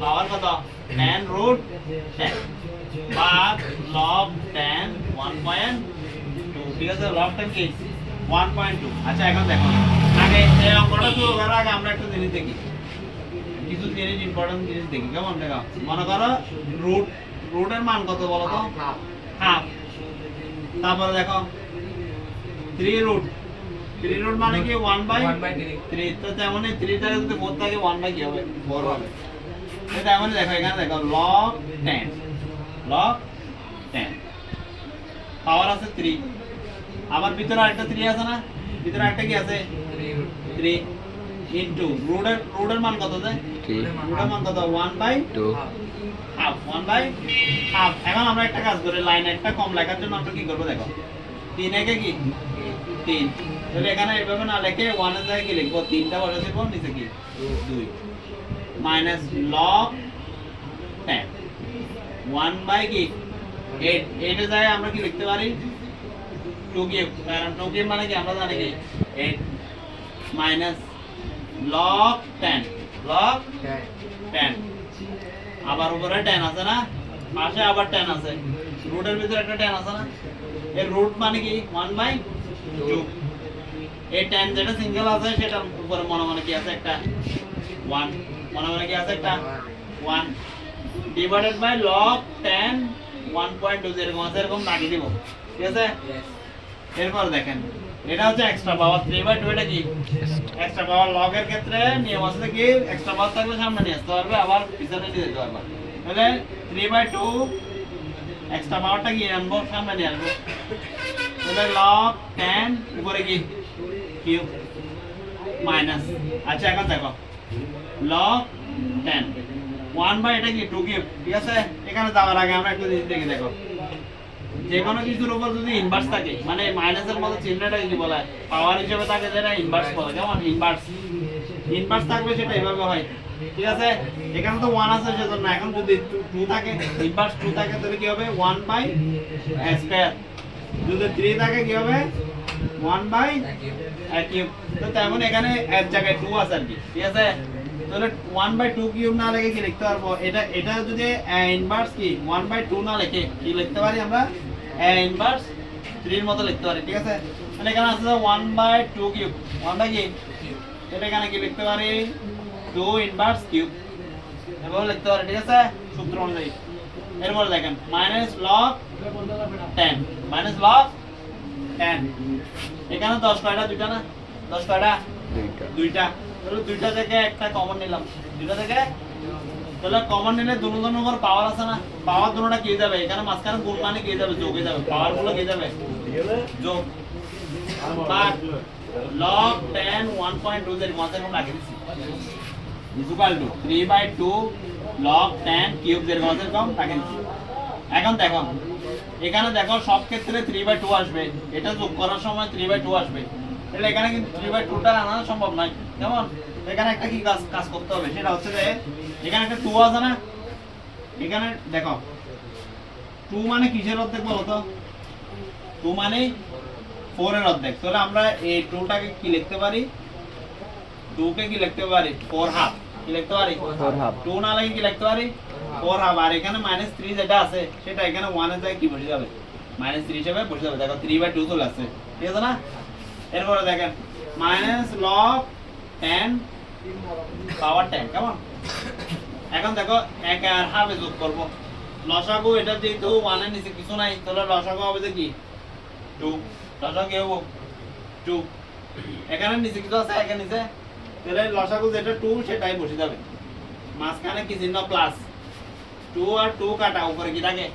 পাওয়ার কত tan root 10 বা log tan 1.2 ঠিক আছে log tan কি 1.2 আচ্ছা এখন দেখো আগে এই অঙ্কটা শুরু করার আগে আমরা একটা জিনিস দেখি কিছু জিনিস ইম্পর্টেন্ট জিনিস দেখি কেমন দেখো মনে করো রুটের মান কত বলো তো হাফ তারপরে দেখো 3 রুট মানে কি 1/3 তো তেমনি 3 টাকে যদি 4 থাকে 1 বাই কি হবে 4 হবে তো তেমনি দেখো এখানে দেখো log 10 পাওয়ার আছে 3 আবার ভিতরে আরেকটা 3 আছে না ভিতরে আরেকটা কি আছে 3 ইনটু রুটের মান কত দেয় রুটের মান কত 1/2 হাফ 1/2 এখন আমরা একটা কাজ করি লাইন একটা কম লেখার জন্য আমরা কি করব দেখো 3 একে কি 3 তাহলে এখানে এইভাবে না লিখে 1 এর জায়গায় কি লিখব 3টা বসে দেব নিচে কি 2 মাইনাস log 10 1 বাই কি 8 এর জায়গায় আমরা কি লিখতে পারি 2 কিউব কারণ 2 কিউব মানে কি আমরা জানি কি 8 মাইনাস log 10 আবার উপরে 10 আছে না পাশে আবার 10 আছে রুটের ভিতরে একটা 10 আছে না এর রুট মানে কি 1/2 এই 10 যেটা সিঙ্গেল আছে সেটা উপরে মনে মনে কি আছে একটা 1 মনে মনে কি আছে একটা 1 ডিভাইডেড বাই log 10 1.2 এরকম লাগিয়ে দিব ঠিক আছে এরপর দেখেন এটা হচ্ছে এক্সট্রা পাওয়ার 3/2 এটা কি এক্সট্রা পাওয়ার log এর ক্ষেত্রে নিয়ম আছে কি এক্সট্রা পাওয়ার থাকলে সামনে নিয়ে আসতে পারবে আবার পিছনে নিয়ে যেতে পারবে তাহলে 3/2 এক্সট্রা পাওয়ারটা কি আনবো সামনে নিয়ে আসবো তাহলে log 10 উপরে কি কিউব মাইনাস আচ্ছা এখন দেখো log 10 1 বাই এটা কি 2 কিউব ঠিক আছে এখানে যাওয়ার আগে আমরা একটু জিনিস দেখে দেখো যে কোনো কিছুর উপর যদি ইনভার্স থাকে মানে মাইনাসের মতো চিহ্নটা কি বলা হয় পাওয়ার হিসেবে থাকে যেটা ইনভার্স বলে যেমন ইনভার্স থাকবে সেটা এভাবে হয় ঠিক আছে এখানে তো 1 আছে সেজন্য এখন যদি 2 থাকে ইনভার্স 2 থাকে তাহলে কি হবে 1 বাই স্কয়ার যদি 3 থাকে কি হবে 1 বাই কিউব তো তেমন এখানে এক জায়গায় 2 আছে আর কি ঠিক আছে তাহলে 1/2 কিউব না লিখে কি লিখতে পারবো এটা যদি ইনভার্স কি 1/2 না লিখে কি লিখতে পারি আমরা ইনভার্স 3 এর মতো লিখতে পারি ঠিক আছে মানে এখানে আছে 1/2 কিউব 1 কি এটা এখানে কি লিখতে পারি 2 ইনভার্স কিউব এভাবে লিখতে পারি ঠিক আছে সূত্র অনুযায়ী এরপর দেখেন মাইনাস log 10 এখানে 10 কয়টা দুইটা না 10 কয়টা দুইটা তাহলে দুইটা থেকে একটা কমন নিলাম দুইটা থেকে তাহলে কমন নিলে দুটোর উপর পাওয়ার আছে না পাওয়ার দুটোটা কি যাবে এখানে মাঝখানে গুণ মানে কি যাবে যোগ হয়ে যাবে পাওয়ার গুলো কি যাবে যোগ বাট log 10 1.2 এর মধ্যে আমরা লাগিয়ে দিছি ইকুয়াল টু 3/2 log 10 কিউব এর মধ্যে কম লাগিয়ে দিছি এখন দেখো এখানে দেখো সব ক্ষেত্রে 3/2 আসবে এটা যোগ করার সময় 3/2 আসবে তাহলে এখানে কিন্তু 3/2 টা আনা সম্ভব নয় কেমন এখানে একটা কি কাজ করতে হবে সেটা হচ্ছে যে এখানে একটা 2 আছে না এখানে দেখো 2 মানে কিসের অর্ধেক বলো তো 2 মানে 4 এর অর্ধেক তাহলে আমরা এই 2 টাকে কি লিখতে পারি 2 কে কি লিখতে পারি 4 হাফ কি লিখতে পারি 4 হাফ 2 না লিখে কি লিখতে পারি 4 হাফ আর এখানে -3 যেটা আছে সেটা এখানে 1 এর জায়গায় কি বসে যাবে -3 হিসেবে বসে যাবে দেখো 3/2 চলে আসছে ঠিক আছে না এরপর দেখেন মাইনাস log 10 পাওয়ার 10 কেমন এখন দেখো এক আর হাফে যোগ করব লসাগু এটা যেহেতু 1 এর নিচে কিছু নাই তাহলে লসাগু হবে যে কি 2 লসাগু কি হবে 2 এখানে নিচে কিছু আছে এখানে নিচে তাহলে লসাগু যেটা 2 সেটাই বসে যাবে মাঝখানে কি চিহ্ন প্লাস 2 আর 2 কাটা উপরে কি থাকে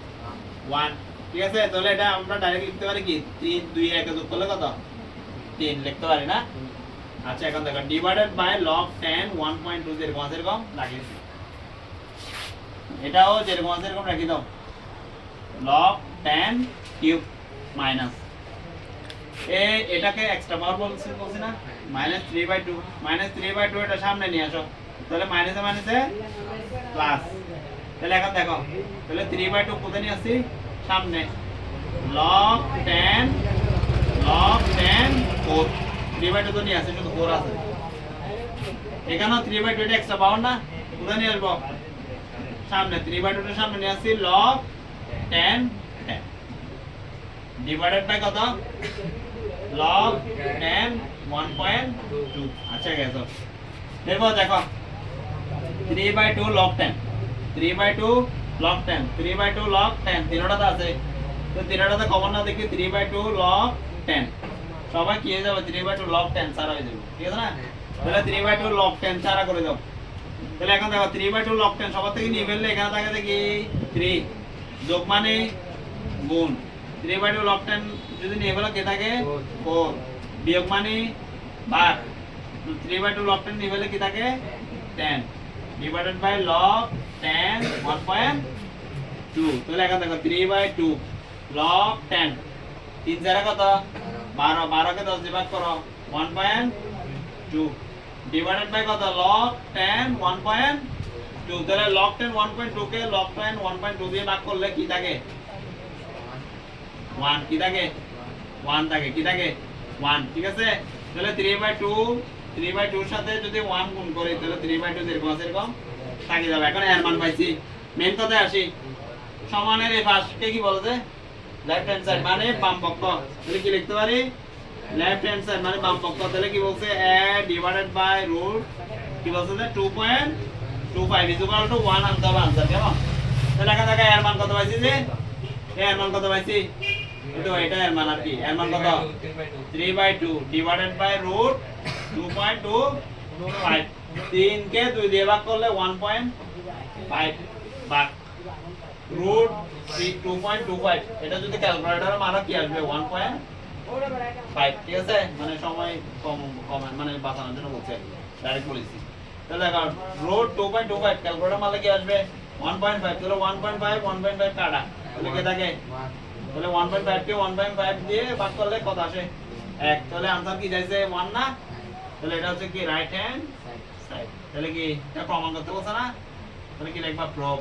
1 ঠিক আছে তাহলে এটা আমরা ডাইরেক্ট লিখতে পারি কি 3 2 1 যোগ করলে কত 3 লিখতে পারি না আচ্ছা এখন দেখো ডিভাইডেড বাই log 10 1.2 এরকম লাগিয়েছি এটাও যেরকম রাখি দাও log 10 কিউব মাইনাস এটাকে এক্সট্রা পাওয়ার বলছি না -3/2 এটা সামনে নিয়ে আসো তাহলে মাইনাসে প্লাস তাহলে এখন দেখো তাহলে 3/2 কোথায় নিয়ে আসছি সামনে log 10 4 3/2 তো নিয়ে আসে শুধু 4 আছে এখানেও 3/2 এটা এক্সট্রা পাওয়ার না কোথায় নিয়ে আসবো সামনে 3/2 টা সামনে নিয়ে আসছি log tan 10 ডিভাইডেড বাই কত log tan 1.2 আচ্ছা গেছো এরপর দেখো 3/2 log 10 3/2 log 10 3/2 log 10 তিনটাতে আছে তো তিনটাতে কমন না দেখি 3/2 log 10 সবাই কি হয়ে যাবে 3/2 log 10 সারা হয়ে যাবে ঠিক আছে না তাহলে 3/2 log 10 সারা করে দাও তাহলে এখন দেখো 3/2 log 10 সবার থেকে নিয়ে ফেললে এখানে থাকে দেখি 3 যোগ মানে গুণ 3/2 log 10 যদি নিয়ে ফেলো কে থাকে 4 বিয়োগ মানে ভাগ 3/2 log 10 নিয়ে ফেলে কি থাকে 10 ডিভাইডেড বাই log 10 1.2 তাহলে এখন দেখো 3/2 log 10 3 জায়গা কত 12 12 কে 10 দিয়ে ভাগ করো 1.2 ডিভাইডেড বাই কত log 10 1.2 তাহলে log 10 1.2 কে log 10 1.2 দিয়ে ভাগ করলে কি থাকে 1 কি থাকে 1 থাকে কি থাকে 1 ঠিক আছে তাহলে 3/2 3/2 এর সাথে যদি 1 গুণ করি তাহলে 3/2 এরকম আছে এরকম থাকে যাবে এখন এর মান পাইছি মেইন কথায় আসি সমানের এই পাশকে কি বলছে লেফট হ্যান্ড সাইড মানে বাম পক্ষ তাহলে কি লিখতে পারি লেফট হ্যান্ড সাইড মানে বাম পক্ষ তাহলে কি বলছে a ডিভাইডেড বাই রুট কি বলছে যে 2.25 ইজ ইকুয়াল টু 1 আনতে হবে आंसर কেমন তাহলে লেখা থাকে এর মান কত পাইছি যে এর মান কত পাইছি তো এটা এর মান আর কি এর মান কত 3/2 ডিভাইডেড বাই রুট 2.25 3 কে 2 দিয়ে ভাগ করলে 1.5 ভাগ রুট 2.25 এটা যদি ক্যালকুলেটরে মারা কি আসবে 1.5 ঠিক আছে মানে সময় কম কম মানে বাঁচানোর জন্য বলছি ডাইরেক্ট বলেছি তাহলে দেখো রুট 2.25 ক্যালকুলেটর মারলে কি আসবে 1.5 তাহলে 1.5 1.5 কাটা তাহলে কি থাকে তাহলে 1.5 কে 1.5 দিয়ে ভাগ করলে কত আসে 1 তাহলে आंसर কি যাইছে 1 না তাহলে এটা হচ্ছে কি রাইট হ্যান্ড সাইড তাহলে কি এটা প্রমাণ করতে বলছ না তাহলে কি লিখবা প্রুফ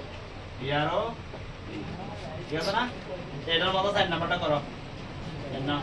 ইয়ারও ঠিক আছে না এটার মতো সাইড নাম্বারটা করো না